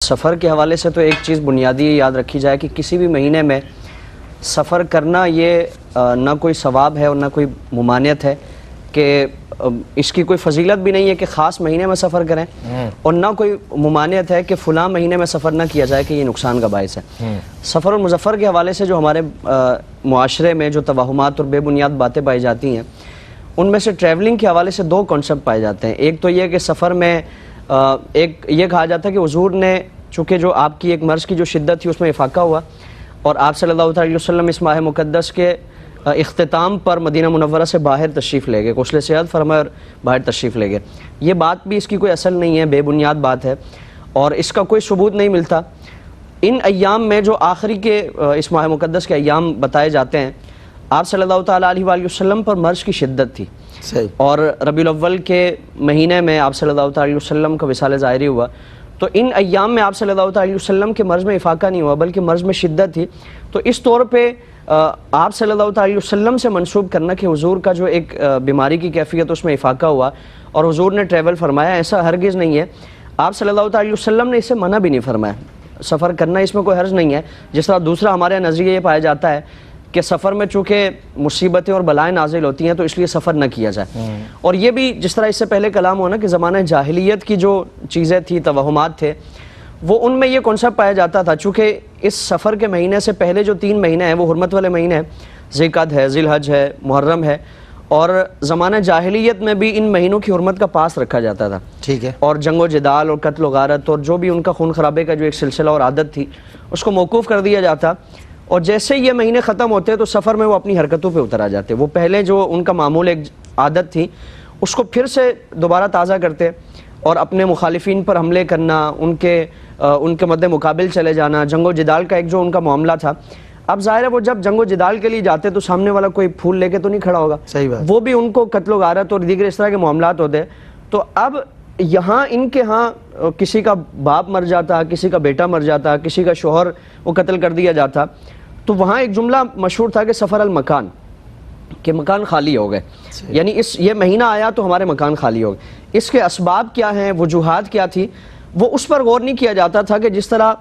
سفر کے حوالے سے تو ایک چیز بنیادی یاد رکھی جائے کہ کسی بھی مہینے میں سفر کرنا یہ نہ کوئی ثواب ہے اور نہ کوئی ممانعت ہے کہ اس کی کوئی فضیلت بھی نہیں ہے کہ خاص مہینے میں سفر کریں، اور نہ کوئی ممانعت ہے کہ فلاں مہینے میں سفر نہ کیا جائے کہ یہ نقصان کا باعث ہے۔ سفر اور مظفر کے حوالے سے جو ہمارے معاشرے میں جو توہمات اور بے بنیاد باتیں پائی جاتی ہیں، ان میں سے ٹریولنگ کے حوالے سے دو کانسیپٹ پائے جاتے ہیں۔ ایک تو یہ کہ سفر میں ایک یہ کہا جاتا ہے کہ حضور نے چونکہ جو آپ کی ایک مرض کی جو شدت تھی اس میں افاقہ ہوا، اور آپ صلی اللہ علیہ وسلم اس ماہ مقدس کے اختتام پر مدینہ منورہ سے باہر تشریف لے گئے، غسل صحت فرمائے اور باہر تشریف لے گئے۔ یہ بات بھی اس کی کوئی اصل نہیں ہے، بے بنیاد بات ہے اور اس کا کوئی ثبوت نہیں ملتا۔ ان ایام میں جو آخری کے اس ماہ مقدس کے ایام بتائے جاتے ہیں، آپ صلی اللہ تعالیٰ علیہ وآلہ وسلم پر مرض کی شدت تھی، اور ربیع الاول کے مہینے میں آپ صلی اللہ تعالیٰ علیہ وسلم کا وصال ظاہری ہوا، تو ان ایام میں آپ صلی اللہ علیہ وسلم کے مرض میں افاقہ نہیں ہوا بلکہ مرض میں شدت تھی۔ تو اس طور پہ آپ صلی اللہ علیہ وسلم سے منسوب کرنا کہ حضور کا جو ایک بیماری کی کیفیت اس میں افاقہ ہوا اور حضور نے ٹریول فرمایا، ایسا ہرگز نہیں ہے۔ آپ صلی اللہ علیہ وسلم نے اسے منع بھی نہیں فرمایا، سفر کرنا اس میں کوئی حرج نہیں ہے۔ جس طرح دوسرا ہمارے نظریہ یہ پایا جاتا ہے کہ سفر میں چونکہ مصیبتیں اور بلائیں نازل ہوتی ہیں تو اس لیے سفر نہ کیا جائے، اور یہ بھی جس طرح اس سے پہلے کلام ہونا کہ زمانہ جاہلیت کی جو چیزیں تھی، توہمات تھے، وہ ان میں یہ کانسیپٹ پایا جاتا تھا چونکہ اس سفر کے مہینے سے پہلے جو 3 مہینے ہیں وہ حرمت والے مہینے ہیں، ذی القعدہ ہے، ذی الحج ہے، محرم ہے، اور زمانہ جاہلیت میں بھی ان مہینوں کی حرمت کا پاس رکھا جاتا تھا، ٹھیک ہے، اور جنگ و جدال اور قتل و غارت اور جو بھی ان کا خون خرابے کا جو ایک سلسلہ اور عادت تھی اس کو موقوف کر دیا جاتا، اور جیسے یہ مہینے ختم ہوتے تو سفر میں وہ اپنی حرکتوں پہ اتر آ جاتے، وہ پہلے جو ان کا معمول ایک عادت تھی اس کو پھر سے دوبارہ تازہ کرتے، اور اپنے مخالفین پر حملے کرنا، ان کے مد مقابل چلے جانا، جنگ و جدال کا ایک جو ان کا معاملہ تھا۔ اب ظاہر ہے وہ جب جنگ و جدال کے لیے جاتے تو سامنے والا کوئی پھول لے کے تو نہیں کھڑا ہوگا، صحیح بات، وہ بھی ان کو قتل و غارت اور دیگر اس طرح کے معاملات ہوتے، تو اب یہاں ان کے ہاں کسی کا باپ مر جاتا، کسی کا بیٹا مر جاتا، کسی کا شوہر وہ قتل کر دیا جاتا، تو وہاں ایک جملہ مشہور تھا کہ سفر المکان، کہ مکان خالی ہو گئے، یعنی یہ مہینہ آیا تو ہمارے مکان خالی ہو گئے۔ اس کے اسباب کیا ہیں، وجوہات کیا تھی، وہ اس پر غور نہیں کیا جاتا تھا کہ جس طرح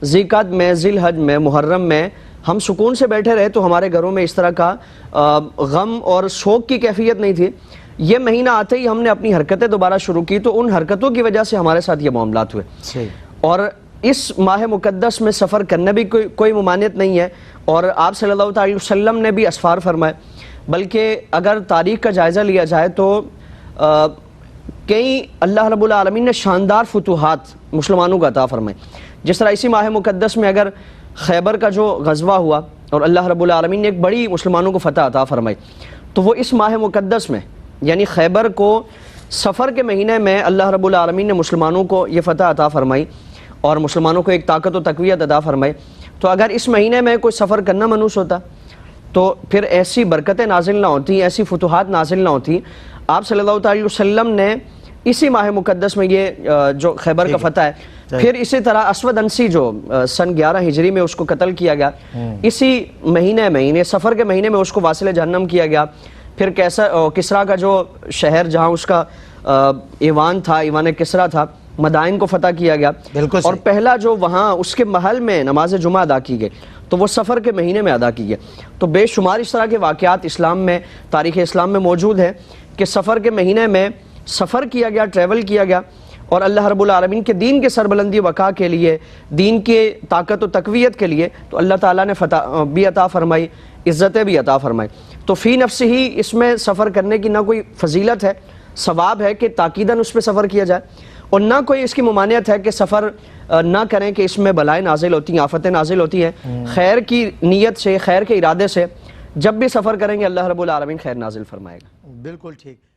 ذی القعدہ میں، ذی الحج میں، محرم میں ہم سکون سے بیٹھے رہے تو ہمارے گھروں میں اس طرح کا غم اور شوق کی کیفیت نہیں تھی، یہ مہینہ آتے ہی ہم نے اپنی حرکتیں دوبارہ شروع کی تو ان حرکتوں کی وجہ سے ہمارے ساتھ یہ معاملات ہوئے، اور اس ماہ مقدس میں سفر کرنا بھی کوئی ممانعت نہیں ہے، اور آپ صلی اللہ علیہ وسلم نے بھی اسفار فرمائے، بلکہ اگر تاریخ کا جائزہ لیا جائے تو کئی اللہ رب العالمین نے شاندار فتوحات مسلمانوں کو عطا فرمائے۔ جس طرح اسی ماہ مقدس میں اگر خیبر کا جو غزوہ ہوا اور اللہ رب العالمین نے ایک بڑی مسلمانوں کو فتح عطا فرمائی، تو وہ اس ماہ مقدس میں یعنی خیبر کو سفر کے مہینے میں اللہ رب العالمین نے مسلمانوں کو یہ فتح عطا فرمائی اور مسلمانوں کو ایک طاقت و تقویت عطا فرمائی، تو اگر اس مہینے میں کوئی سفر کرنا منوس ہوتا تو پھر ایسی برکتیں نازل نہ ہوتی، ایسی فتوحات نازل نہ ہوتی۔ آپ صلی اللہ علیہ وسلم نے اسی ماہ مقدس میں یہ جو خیبر کا فتح ہے، پھر اسی طرح اسود انسی جو سن 11 ہجری میں اس کو قتل کیا گیا، اسی مہینے میں یعنی سفر کے مہینے میں اس کو واصل جہنم کیا گیا، پھر کسرا کا جو شہر جہاں اس کا ایوان تھا، ایوان کسرا تھا، مدائن کو فتح کیا گیا، اور پہلا جو وہاں اس کے محل میں نماز جمعہ ادا کی گئی تو وہ سفر کے مہینے میں ادا کی گئی۔ تو بے شمار اس طرح کے واقعات اسلام میں، تاریخ اسلام میں موجود ہیں کہ سفر کے مہینے میں سفر کیا گیا، ٹریول کیا گیا، اور اللہ رب العالمین کے دین کے سربلندی وقا کے لیے، دین کے طاقت و تقویت کے لیے تو اللہ تعالیٰ نے فتح بھی عطا فرمائی، عزتیں بھی عطا فرمائی۔ تو فی نفس ہی اس میں سفر کرنے کی نہ کوئی فضیلت ہے، ثواب ہے کہ تاکیداً اس پہ سفر کیا جائے، اور نہ کوئی اس کی ممانعت ہے کہ سفر نہ کریں کہ اس میں بلائیں نازل ہوتی ہیں، آفتیں نازل ہوتی ہیں۔ خیر کی نیت سے، خیر کے ارادے سے جب بھی سفر کریں گے اللہ رب العالمین خیر نازل فرمائے گا۔ بالکل ٹھیک۔